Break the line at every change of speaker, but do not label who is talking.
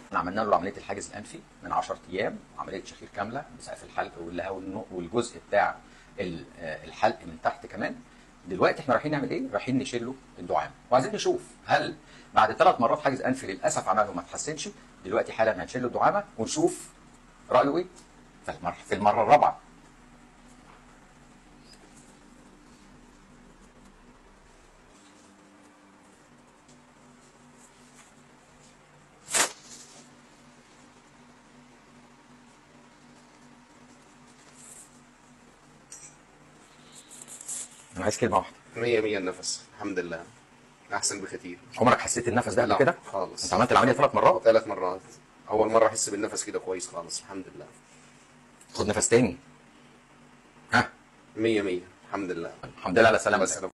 احنا عملنا له عمليه الحاجز الانفي من 10 ايام، عمليه شخير كامله بسقف الحلق والجزء بتاع الحلق من تحت كمان. دلوقتي احنا رايحين نعمل ايه؟ رايحين نشيل له الدعامه، وعايزين نشوف هل بعد 3 مرات حاجز انفي للاسف عمله ما اتحسنش. دلوقتي حالا هنشيل له الدعامه ونشوف رايه ايه في المره الرابعه. انا عايز كلمه واحده.
100 النفس الحمد لله احسن بكتير.
عمرك حسيت النفس ده قبل كده؟
خالص.
انت عملت العمليه 3 مرات؟
3 مرات. اول مره احس بالنفس كده كويس خالص الحمد لله.
خد نفس تاني. ها
100 الحمد لله.
الحمد لله على سلامتك.